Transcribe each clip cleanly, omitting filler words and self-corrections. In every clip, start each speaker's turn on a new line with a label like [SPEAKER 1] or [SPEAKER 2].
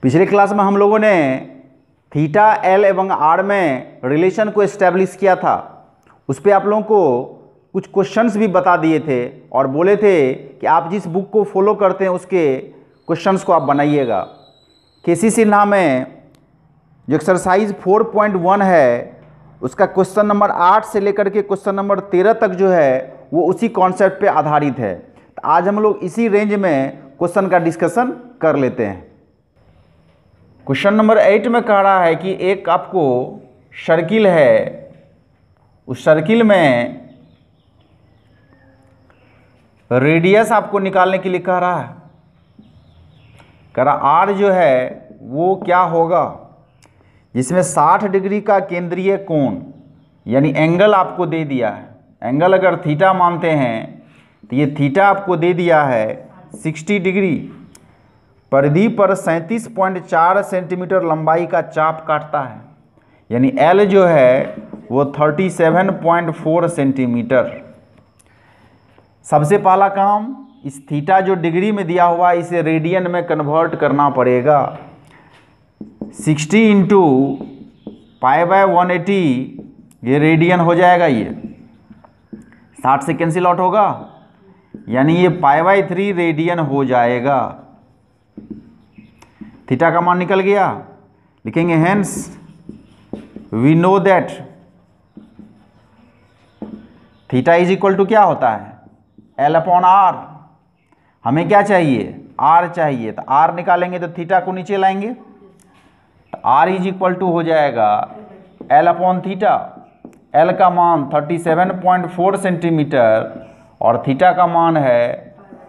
[SPEAKER 1] पिछले क्लास में हम लोगों ने थीटा एल एवं आर में रिलेशन को एस्टेब्लिश किया था। उस पर आप लोगों को कुछ क्वेश्चंस भी बता दिए थे और बोले थे कि आप जिस बुक को फॉलो करते हैं उसके क्वेश्चंस को आप बनाइएगा। केसी सिन्हा में जो एक्सरसाइज 4.1 है उसका क्वेश्चन नंबर 8 से लेकर के क्वेश्चन नंबर 13 तक जो है वो उसी कॉन्सेप्ट पे आधारित है। तो आज हम लोग इसी रेंज में क्वेश्चन का डिस्कशन कर लेते हैं। क्वेश्चन नंबर 8 में कह रहा है कि एक आपको सर्किल है, उस सर्किल में रेडियस आपको निकालने के लिए कह रहा है। कह रहा आर जो है वो क्या होगा जिसमें 60 डिग्री का केंद्रीय कोण यानी एंगल आपको दे दिया है। एंगल अगर थीटा मानते हैं तो ये थीटा आपको दे दिया है 60 डिग्री। परिधि पर 37.4 सेंटीमीटर लंबाई का चाप काटता है यानी एल जो है वो 37.4 सेंटीमीटर। सबसे पहला काम इस थीटा जो डिग्री में दिया हुआ है इसे रेडियन में कन्वर्ट करना पड़ेगा। 60 इंटू π/180 ये रेडियन हो जाएगा। ये 60 से कैंसिल आउट होगा यानी ये π/3 रेडियन हो जाएगा। थीटा का मान निकल गया। लिखेंगे hence we know that theta is equal to क्या होता है L/R। हमें क्या चाहिए R चाहिए, तो R निकालेंगे तो थीटा को नीचे लाएंगे तो R इज इक्वल टू हो जाएगा L/थीटा। L का मान 37.4 सेंटीमीटर और थीटा का मान है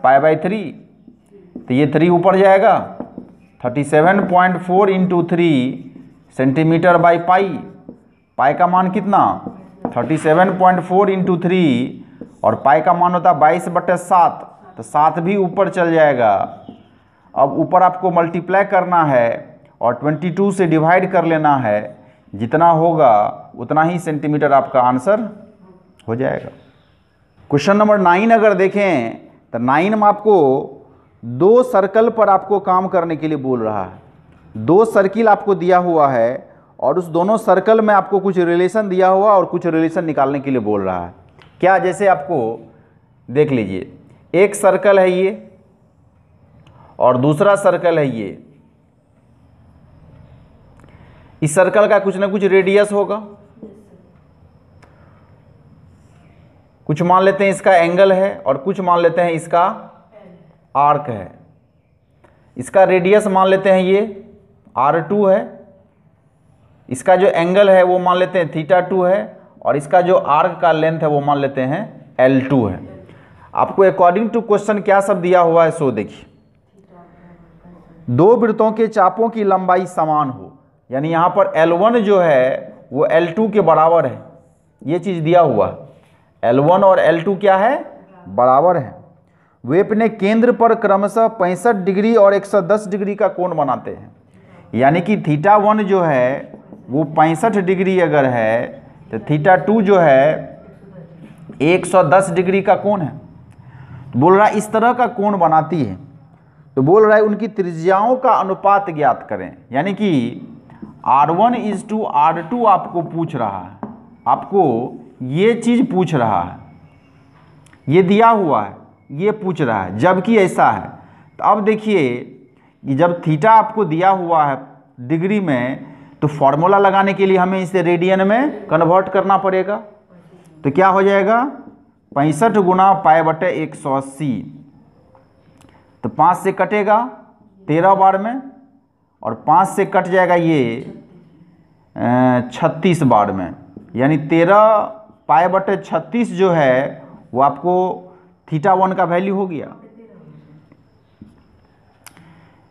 [SPEAKER 1] π/3 तो ये 3 ऊपर जाएगा। 37.4 इंटू 3 सेंटीमीटर बाई पाई। पाई का मान कितना 37.4 इंटू 3 और पाई का मान होता है 22/7 तो 7 भी ऊपर चल जाएगा। अब ऊपर आपको मल्टीप्लाई करना है और 22 से डिवाइड कर लेना है। जितना होगा उतना ही सेंटीमीटर आपका आंसर हो जाएगा। क्वेश्चन नंबर 9 अगर देखें तो 9 में आपको दो सर्कल पर आपको काम करने के लिए बोल रहा है। दो सर्किल आपको दिया हुआ है और उस दोनों सर्कल में आपको कुछ रिलेशन दिया हुआ और कुछ रिलेशन निकालने के लिए बोल रहा है। क्या, जैसे आपको देख लीजिए, एक सर्कल है ये और दूसरा सर्कल है ये। इस सर्कल का कुछ ना कुछ रेडियस होगा। कुछ मान लेते हैं इसका एंगल है और कुछ मान लेते हैं इसका आर्क है। इसका रेडियस मान लेते हैं ये R2 है। इसका जो एंगल है वो मान लेते हैं θ2 है और इसका जो आर्क का लेंथ है वो मान लेते हैं L2 है। आपको अकॉर्डिंग टू क्वेश्चन क्या सब दिया हुआ है सो देखिए। दो वृत्तों के चापों की लंबाई समान हो यानी यहाँ पर L1 जो है वो L2 के बराबर है। ये चीज़ दिया हुआ है। L1 और L2 क्या है, बराबर है। वे अपने केंद्र पर क्रमशः 65 डिग्री और 110 डिग्री का कोण बनाते हैं यानी कि θ1 जो है वो 65 डिग्री अगर है तो θ2 जो है 110 डिग्री का कोण है। बोल रहा है इस तरह का कोण बनाती है तो बोल रहा है उनकी त्रिज्याओं का अनुपात ज्ञात करें यानी कि R1:R2 आपको पूछ रहा है। आपको ये चीज़ पूछ रहा है, ये दिया हुआ है, ये पूछ रहा है, जबकि ऐसा है। तो अब देखिए कि जब थीटा आपको दिया हुआ है डिग्री में तो फॉर्मूला लगाने के लिए हमें इसे रेडियन में कन्वर्ट करना पड़ेगा। तो क्या हो जाएगा 65 गुना π/180 तो 5 से कटेगा 13 बार में और 5 से कट जाएगा ये 36 बार में यानी 13 π/36 जो है वो आपको θ1 का वैल्यू हो गया।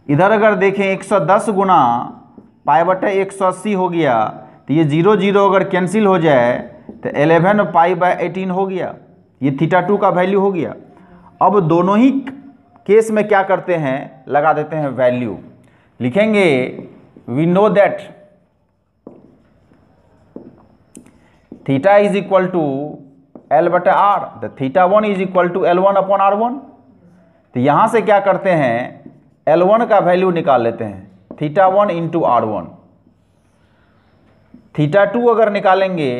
[SPEAKER 1] इधर अगर देखें 110 गुना π/180 हो गया तो ये 0 0 अगर कैंसिल हो जाए तो 11 π/18 हो गया। ये θ2 का वैल्यू हो गया। अब दोनों ही केस में क्या करते हैं, लगा देते हैं वैल्यू। लिखेंगे we know that theta is equal to L/R तो θ1 इज इक्वल टू L1/R1। तो यहाँ से क्या करते हैं L1 का वैल्यू निकाल लेते हैं थीटा 1 इंटू R1। थीटा 2 अगर निकालेंगे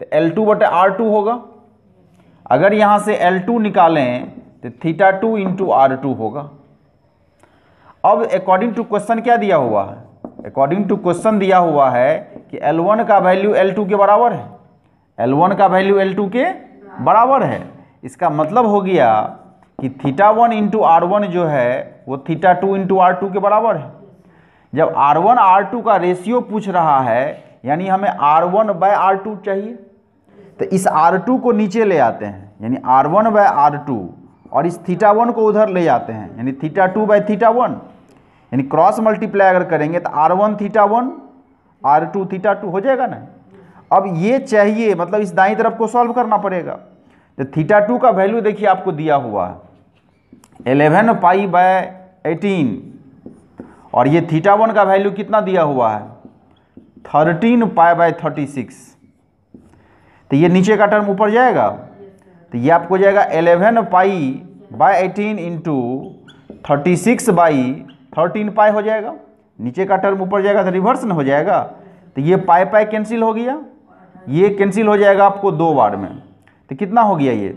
[SPEAKER 1] तो L2 बटे R2 होगा। अगर यहाँ से L2 निकालें तो थीटा 2 इंटू R2 होगा। अब अकॉर्डिंग टू क्वेश्चन क्या दिया हुआ है? अकॉर्डिंग टू क्वेश्चन दिया हुआ है कि L1 का वैल्यू L2 के बराबर है। L1 का वैल्यू L2 के बराबर है। इसका मतलब हो गया कि थीटा 1 इंटू R1 जो है वो थीटा 2 इंटू R2 के बराबर है। जब R1 R2 का रेशियो पूछ रहा है यानी हमें R1 बाय R2 चाहिए, तो इस R2 को नीचे ले आते हैं यानी R1 बाय R2, और इस थीटा 1 को उधर ले जाते हैं यानी थीटा 2 बाय थीटा 1, यानी क्रॉस मल्टीप्लाई अगर करेंगे तो R1 थीटा 1 R2 थीटा 2 हो जाएगा ना। अब ये चाहिए, मतलब इस दाईं तरफ को सॉल्व करना पड़ेगा। तो थीटा 2 का वैल्यू देखिए आपको दिया हुआ है 11 पाई बाय 18, और ये थीटा 1 का वैल्यू कितना दिया हुआ है 13 पाई बाय 36। तो ये नीचे का टर्म ऊपर जाएगा, तो ये आपको जाएगा 11 पाई बाय 18 इंटू 36 बाई 13 पाई हो जाएगा। नीचे का टर्म ऊपर जाएगा तो रिवर्स न हो जाएगा, तो ये पाई पाई कैंसिल हो गया, ये कैंसिल हो जाएगा आपको 2 बार में। तो कितना हो गया ये,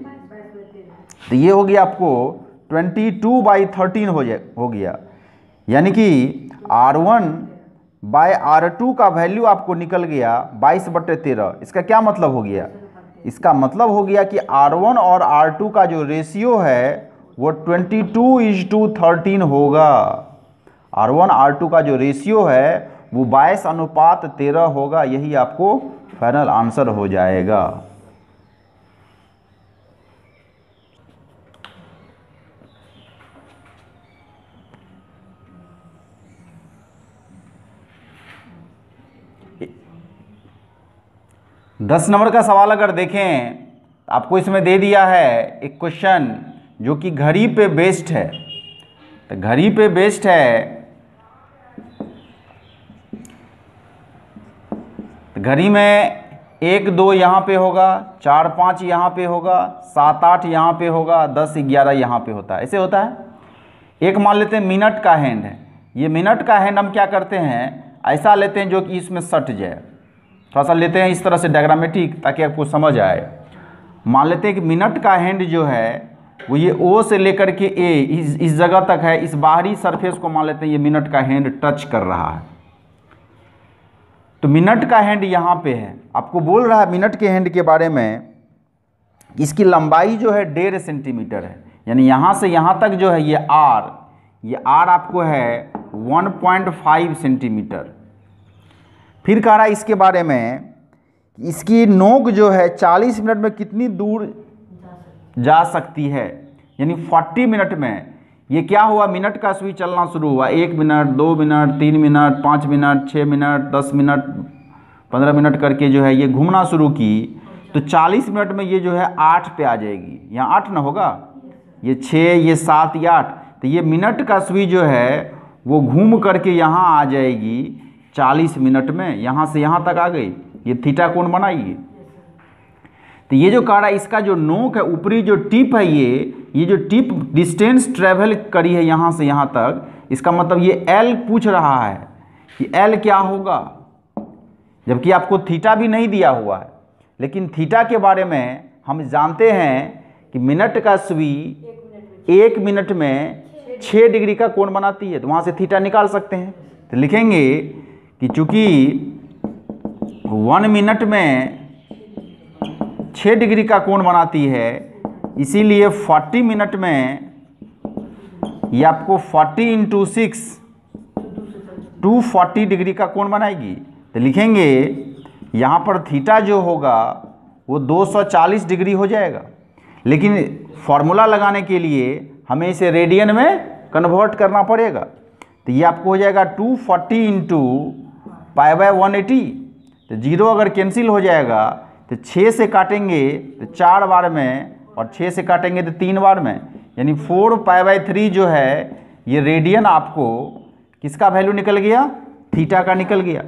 [SPEAKER 1] तो ये हो गया आपको 22 बाई 13 हो गया, यानी कि R1 बाय R2 का वैल्यू आपको निकल गया 22/13। इसका क्या मतलब हो गया? इसका मतलब हो गया कि R1 और R2 का जो रेशियो है वो 22:13 होगा। R1 R2 का जो रेशियो है वो 22:13 होगा। यही आपको फाइनल आंसर हो जाएगा। दस नंबर का सवाल अगर देखें, आपको इसमें दे दिया है एक क्वेश्चन जो कि घड़ी पे बेस्ड है। तो घड़ी पे बेस्ड है, तो घड़ी में 1 2 यहाँ पे होगा, 4 5 यहाँ पे होगा, 7 8 यहाँ पे होगा, 10 11 यहाँ पे होता है। ऐसे होता है। एक मान लेते हैं मिनट का हैंड है। ये मिनट का हैंड हम क्या करते हैं, ऐसा लेते हैं जो कि इसमें सट जाए। थोड़ा सा लेते हैं इस तरह से डायग्रामेटिक, ताकि आपको समझ आए। मान लेते हैं कि मिनट का हैंड जो है वो ये O से लेकर के A इस जगह तक है। इस बाहरी सरफेस को मान लेते हैं ये मिनट का हैंड टच कर रहा है। तो मिनट का हैंड यहाँ पे है, आपको बोल रहा है मिनट के हैंड के बारे में, इसकी लंबाई जो है 1.5 सेंटीमीटर है। यानी यहाँ से यहाँ तक जो है ये R आपको है 1.5 सेंटीमीटर। फिर कह रहा है इसके बारे में, इसकी नोक जो है 40 मिनट में कितनी दूर जा सकती है। यानी 40 मिनट में ये क्या हुआ, मिनट का सुई चलना शुरू हुआ। 1 minute 2 minute 3 minute 5 minute 6 minute 10 minute 15 minute करके जो है ये घूमना शुरू की। तो 40 मिनट में ये जो है 8 पे आ जाएगी। यहाँ 8 ना होगा, ये 6 ये 7 ये 8। तो ये मिनट का सुई जो है वो घूम करके यहाँ आ जाएगी 40 मिनट में। यहाँ से यहाँ तक आ गई, ये थीटा कोण बनाइए। तो ये जो कह रहा है इसका जो नोक है, ऊपरी जो टिप है, ये जो टिप डिस्टेंस ट्रेवल करी है यहाँ से यहाँ तक, इसका मतलब ये L पूछ रहा है कि L क्या होगा, जबकि आपको थीटा भी नहीं दिया हुआ है। लेकिन थीटा के बारे में हम जानते हैं कि मिनट का सुई 1 मिनट में 6 डिग्री का कोण बनाती है, तो वहाँ से थीटा निकाल सकते हैं। तो लिखेंगे कि चूंकि 1 मिनट में 6 डिग्री का कोण बनाती है, इसीलिए 40 मिनट में ये आपको 40 × 6 240 डिग्री का कोण बनाएगी। तो लिखेंगे यहाँ पर थीटा जो होगा वो 240 डिग्री हो जाएगा। लेकिन फॉर्मूला लगाने के लिए हमें इसे रेडियन में कन्वर्ट करना पड़ेगा। तो ये आपको हो जाएगा 240 × π/180। तो 0 अगर कैंसिल हो जाएगा तो 6 से काटेंगे तो 4 बार में, और 6 से काटेंगे तो 3 बार में, यानी 4π/3 जो है ये रेडियन आपको किसका वैल्यू निकल गया, थीटा का निकल गया।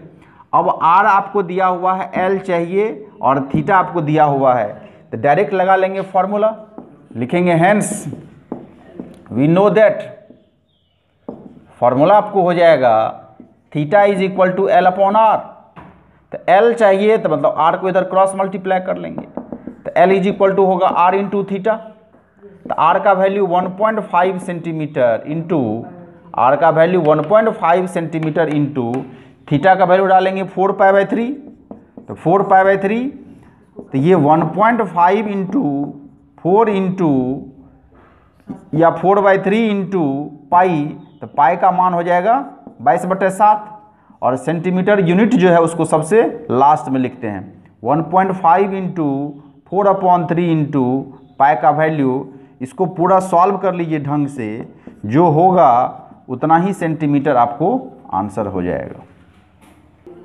[SPEAKER 1] अब R आपको दिया हुआ है, L चाहिए, और थीटा आपको दिया हुआ है। तो डायरेक्ट लगा लेंगे फॉर्मूला, लिखेंगे hence we know that, formula आपको हो जाएगा theta is equal to L upon R. तो एल चाहिए तो मतलब आर को इधर क्रॉस मल्टीप्लाई कर लेंगे, तो एल इज इक्वल टू होगा आर इंटू थीटा। तो आर का वैल्यू 1.5 सेंटीमीटर इंटू आर का वैल्यू 1.5 सेंटीमीटर इंटू थीटा का वैल्यू डालेंगे 4π/3, तो 4π/3, तो ये 1.5 इंटू 4 इंटू या 4/3 इंटू पाई, तो पाई का मान हो जाएगा 22/7 और सेंटीमीटर यूनिट जो है उसको सबसे लास्ट में लिखते हैं। 1.5 इंटू 4/3 इंटू पाई का वैल्यू, इसको पूरा सॉल्व कर लीजिए ढंग से, जो होगा उतना ही सेंटीमीटर आपको आंसर हो जाएगा।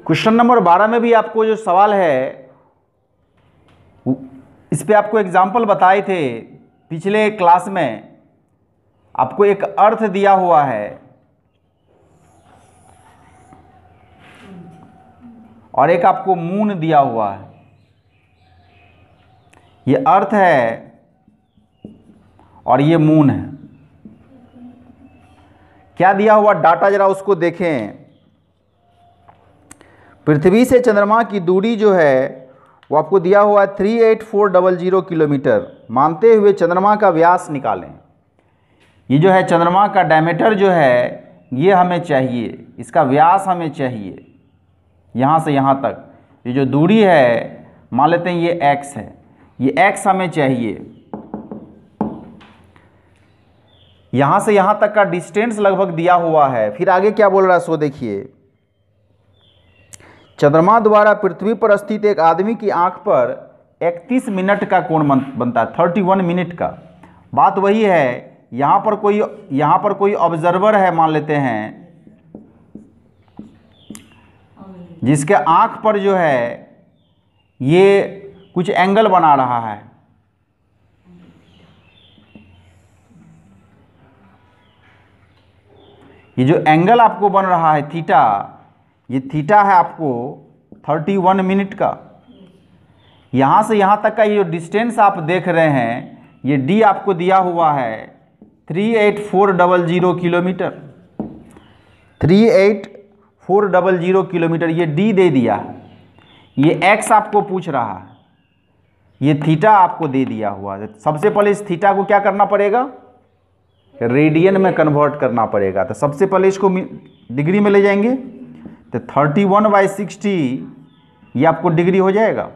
[SPEAKER 1] क्वेश्चन नंबर 12 में भी आपको जो सवाल है इस पे आपको एग्जाम्पल बताए थे पिछले क्लास में। आपको एक अर्थ दिया हुआ है और एक आपको मून दिया हुआ है। ये अर्थ है और ये मून है। क्या दिया हुआ डाटा जरा उसको देखें। पृथ्वी से चंद्रमा की दूरी जो है वो आपको दिया हुआ है 38400 किलोमीटर। मानते हुए चंद्रमा का व्यास निकालें। ये जो है चंद्रमा का डायमीटर जो है ये हमें चाहिए, इसका व्यास हमें चाहिए यहाँ से यहाँ तक। ये जो दूरी है मान लेते हैं ये x है, ये x हमें चाहिए। यहाँ से यहाँ तक का डिस्टेंस लगभग दिया हुआ है। फिर आगे क्या बोल रहा है सो देखिए। चंद्रमा द्वारा पृथ्वी पर स्थित एक आदमी की आंख पर 31 मिनट का कोण बनता है, 31 मिनट का। बात वही है, यहाँ पर कोई ऑब्जर्वर है मान लेते हैं, जिसके आंख पर जो है ये कुछ एंगल बना रहा है। ये जो एंगल आपको बन रहा है थीटा, ये थीटा है आपको 31 मिनट का। यहाँ से यहाँ तक का ये जो डिस्टेंस आप देख रहे हैं, ये डी आपको दिया हुआ है 38400 किलोमीटर। 38400 किलोमीटर ये डी दे दिया है। ये एक्स आपको पूछ रहा है, ये थीटा आपको दे दिया हुआ है। सबसे पहले इस थीटा को क्या करना पड़ेगा, रेडियन में कन्वर्ट करना पड़ेगा। तो सबसे पहले इसको डिग्री में ले जाएंगे, तो 31/60 ये आपको डिग्री हो जाएगा,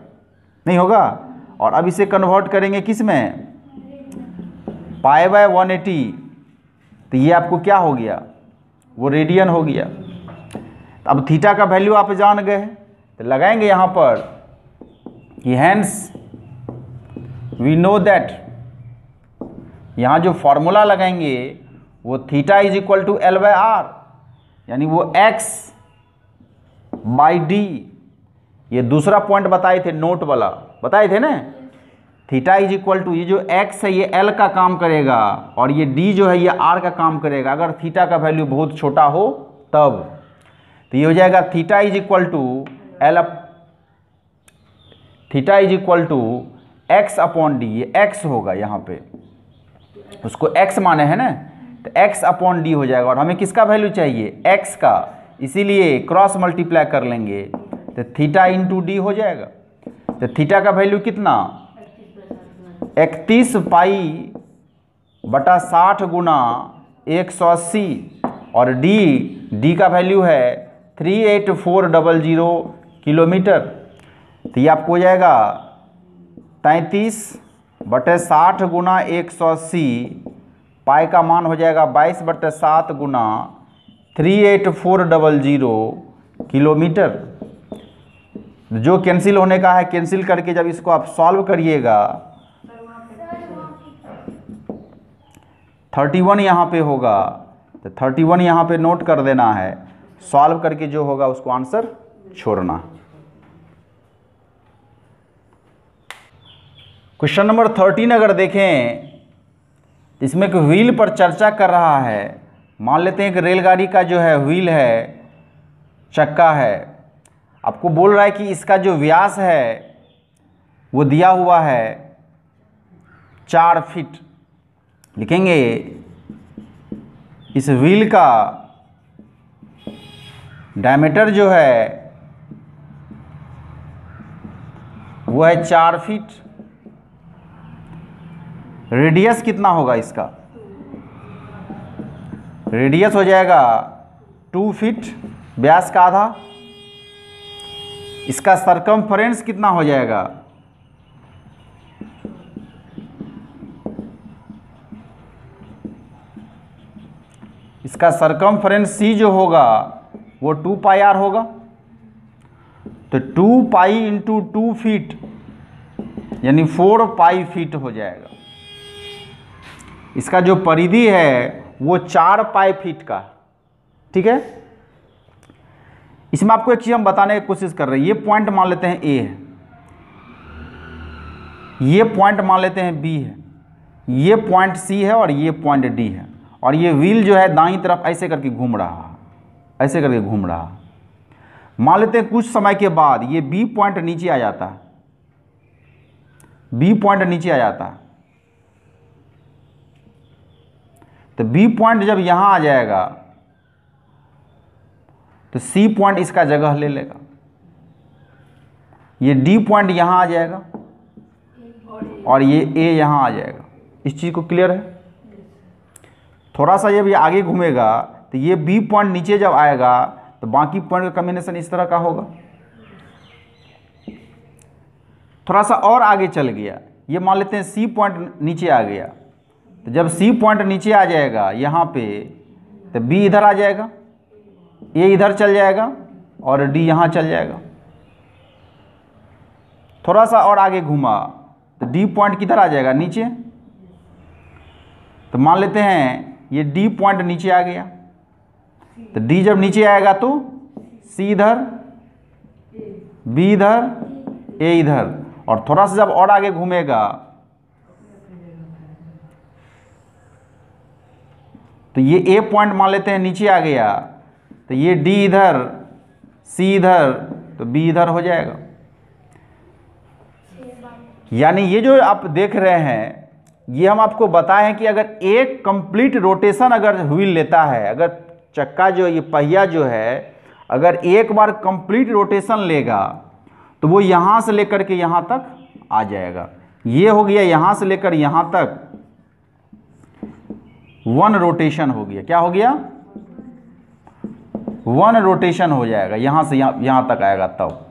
[SPEAKER 1] नहीं होगा। और अब इसे कन्वर्ट करेंगे किस में, π/180, तो ये आपको क्या हो गया, वो रेडियन हो गया। तो अब थीटा का वैल्यू आप जान गए, तो लगाएंगे यहाँ पर कि हैंस वी नो दैट, यहाँ जो फॉर्मूला लगाएंगे वो theta is equal to L/R, यानी वो x/d। ये दूसरा पॉइंट बताए थे, नोट वाला बताए थे ना। थीटा इज इक्वल टू, ये जो x है ये L का काम करेगा और ये d जो है ये R का काम करेगा, अगर थीटा का वैल्यू बहुत छोटा हो तब। तो ये हो जाएगा theta is equal to x/d। ये x होगा यहाँ पे, उसको x माने है ना, तो x/d हो जाएगा। और हमें किसका वैल्यू चाहिए, x का, इसीलिए क्रॉस मल्टीप्लाई कर लेंगे, तो थीटा इंटू डी हो जाएगा। तो थीटा का वैल्यू कितना, 31π/60 गुना 180, और डी का वैल्यू है 38400 किलोमीटर। तो ये आपको हो जाएगा 33/60 गुना 180, पाई का मान हो जाएगा 22/7 गुना 38400 किलोमीटर। जो कैंसिल होने का है कैंसिल करके जब इसको आप सॉल्व करिएगा, 31 यहाँ पे होगा, तो 31 यहाँ पे नोट कर देना है। सॉल्व करके जो होगा उसको आंसर छोड़ना। क्वेश्चन नंबर 13 अगर देखें, इसमें एक व्हील पर चर्चा कर रहा है। मान लेते हैं कि रेलगाड़ी का जो है व्हील है, चक्का है। आपको बोल रहा है कि इसका जो व्यास है वो दिया हुआ है 4 फीट। लिखेंगे इस व्हील का डायमीटर जो है वो है 4 फीट। रेडियस कितना होगा इसका? रेडियस हो जाएगा 2 फीट, व्यास का आधा। इसका सरकमफ्रेंस कितना हो जाएगा? इसका सरकमफ्रेंस सी जो होगा वो 2 पाई आर होगा। तो 2 पाई इंटू 2 फीट यानी 4 पाई फीट हो जाएगा। इसका जो परिधि है वो 4 पाई फीट का। ठीक है, इसमें आपको एक चीज हम बताने की कोशिश कर रहे हैं। ये पॉइंट मान लेते हैं ए है, ये पॉइंट मान लेते हैं बी है, ये पॉइंट सी है और ये पॉइंट डी है। और ये व्हील जो है दाईं तरफ ऐसे करके घूम रहा है, ऐसे करके घूम रहा है। मान लेते हैं कुछ समय के बाद ये बी पॉइंट नीचे आ जाता है, बी पॉइंट नीचे आ जाता है। तो बी पॉइंट जब यहां आ जाएगा तो सी पॉइंट इसका जगह ले लेगा। ये डी पॉइंट यहां आ जाएगा और ये ए यहां आ जाएगा। इस चीज को क्लियर है? थोड़ा सा जब ये आगे घूमेगा तो ये बी पॉइंट नीचे जब आएगा तो बाकी पॉइंट का कॉम्बिनेशन इस तरह का होगा। थोड़ा सा और आगे चल गया, ये मान लेते हैं सी पॉइंट नीचे आ गया। तो जब सी पॉइंट नीचे आ जाएगा यहाँ पे तो बी इधर आ जाएगा, ए इधर चल जाएगा और डी यहाँ चल जाएगा। थोड़ा सा और आगे घूमा तो डी पॉइंट किधर आ जाएगा? नीचे। तो मान लेते हैं ये डी पॉइंट नीचे आ गया। तो डी जब नीचे आएगा तो सी इधर, बी इधर, ए इधर। और थोड़ा सा जब और आगे घूमेगा तो ये ए पॉइंट मान लेते हैं नीचे आ गया। तो ये डी इधर, सी इधर, तो बी इधर हो जाएगा। यानी ये जो आप देख रहे हैं ये हम आपको बताए हैं कि अगर एक कंप्लीट रोटेशन अगर व्हील लेता है, अगर चक्का जो ये पहिया जो है अगर एक बार कंप्लीट रोटेशन लेगा तो वो यहाँ से लेकर के यहाँ तक आ जाएगा। ये हो गया यहाँ से लेकर यहाँ तक 1 रोटेशन हो गया। क्या हो गया? 1 रोटेशन हो जाएगा, यहाँ से यहाँ तक आएगा। तब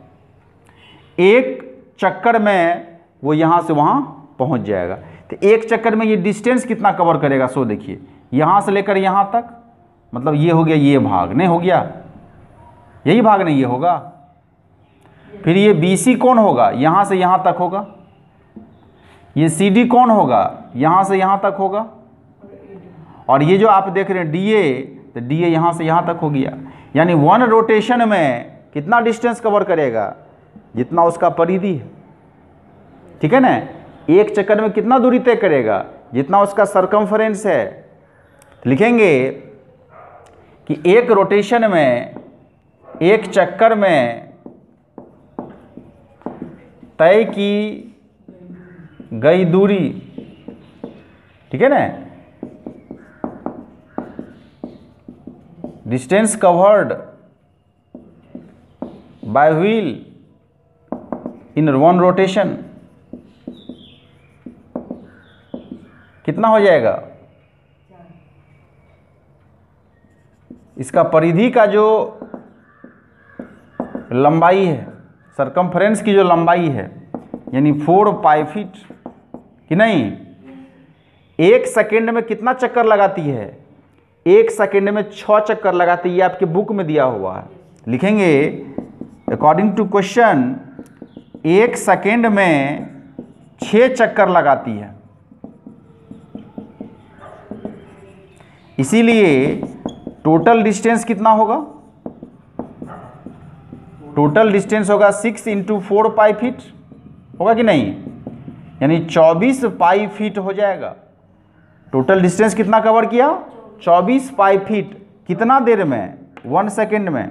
[SPEAKER 1] एक चक्कर में वो यहाँ से वहाँ पहुँच जाएगा। तो एक चक्कर में ये डिस्टेंस कितना कवर करेगा? सो देखिए, यहाँ से लेकर यहाँ तक, मतलब ये हो गया ये भाग, नहीं हो गया? यही भाग नहीं ये होगा। फिर ये BC कौन होगा? यहाँ से यहाँ तक होगा। ये CD कौन होगा? यहाँ से यहाँ तक होगा। और ये जो आप देख रहे हैं DA, तो DA यहाँ से यहाँ तक हो गया। यानी 1 रोटेशन में कितना डिस्टेंस कवर करेगा? जितना उसका परिधि है। ठीक है ना? एक चक्कर में कितना दूरी तय करेगा? जितना उसका सरकमफ्रेंस है। लिखेंगे कि एक रोटेशन में, एक चक्कर में तय की गई दूरी, ठीक है ना, distance covered by wheel in 1 rotation, कितना हो जाएगा? इसका परिधि का जो लंबाई है, सरकमफ्रेंस की जो लंबाई है, यानी 4 पाई फीट कि नहीं। 1 सेकेंड में कितना चक्कर लगाती है? 1 सेकेंड में 6 चक्कर लगाती है। ये आपके बुक में दिया हुआ है। लिखेंगे अकॉर्डिंग टू क्वेश्चन 1 सेकेंड में 6 चक्कर लगाती है। इसीलिए टोटल डिस्टेंस कितना होगा? टोटल डिस्टेंस होगा 6 इंटू 4 पाई फीट, होगा कि नहीं? यानी 24 पाई फीट हो जाएगा। टोटल डिस्टेंस कितना कवर किया? 24 पाई फीट। कितना देर में? 1 सेकेंड में।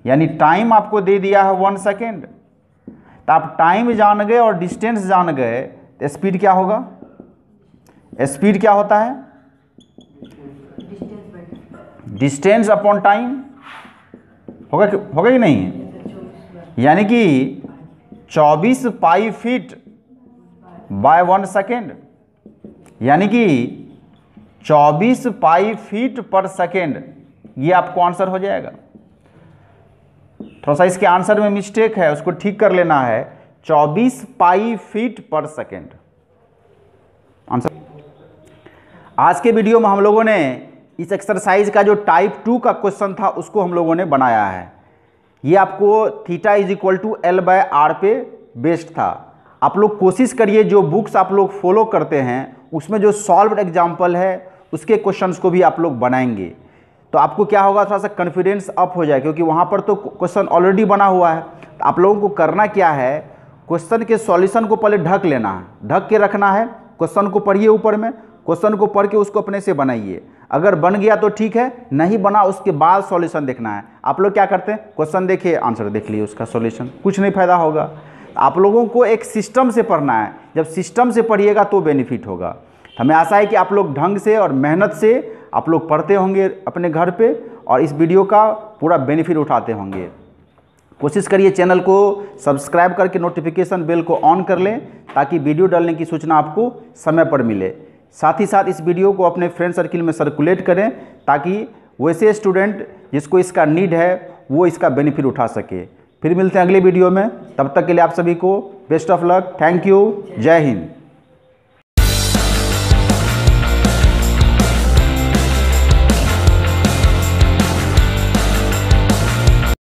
[SPEAKER 1] यानी टाइम आपको दे दिया है 1 सेकेंड। तो आप टाइम जान गए और डिस्टेंस जान गए तो स्पीड क्या होगा? स्पीड क्या होता है? Distance upon time. होगा कि नहीं? यानी कि 24 पाई फीट बाय 1 सेकेंड, यानी कि 24 पाई फीट पर सेकेंड, ये आपको आंसर हो जाएगा। थोड़ा सा इसके आंसर में मिस्टेक है, उसको ठीक कर लेना है। 24 पाई फीट पर सेकेंड आंसर। आज के वीडियो में हम लोगों ने इस एक्सरसाइज का जो टाइप 2 का क्वेश्चन था उसको हम लोगों ने बनाया है। ये आपको theta is equal to L/R पे बेस्ड था। आप लोग कोशिश करिए, जो बुक्स आप लोग फॉलो करते हैं उसमें जो सॉल्व्ड एग्जाम्पल है उसके क्वेश्चंस को भी आप लोग बनाएंगे, तो आपको क्या होगा, थोड़ा सा कॉन्फिडेंस अप हो जाए, क्योंकि वहाँ पर तो क्वेश्चन ऑलरेडी बना हुआ है। तो आप लोगों को करना क्या है, क्वेश्चन के सॉल्यूशन को पहले ढक लेना है, ढक के रखना है। क्वेश्चन को पढ़िए ऊपर में, क्वेश्चन को पढ़ के उसको अपने से बनाइए। अगर बन गया तो ठीक है, नहीं बना उसके बाद सॉल्यूशन देखना है। आप लोग क्या करते हैं, क्वेश्चन देखिए, आंसर देख लिए, उसका सॉल्यूशन, कुछ नहीं फायदा होगा। आप लोगों को एक सिस्टम से पढ़ना है, जब सिस्टम से पढ़िएगा तो बेनिफिट होगा। हमें आशा है कि आप लोग ढंग से और मेहनत से आप लोग पढ़ते होंगे अपने घर पे और इस वीडियो का पूरा बेनिफिट उठाते होंगे। कोशिश करिए चैनल को सब्सक्राइब करके नोटिफिकेशन बेल को ऑन कर लें, ताकि वीडियो डालने की सूचना आपको समय पर मिले। साथ ही साथ इस वीडियो को अपने फ्रेंड सर्किल में सर्कुलेट करें, ताकि वैसे स्टूडेंट जिसको इसका नीड है वो इसका बेनिफिट उठा सके। फिर मिलते हैं अगले वीडियो में, तब तक के लिए आप सभी को best of luck. Thank you. जय हिंद।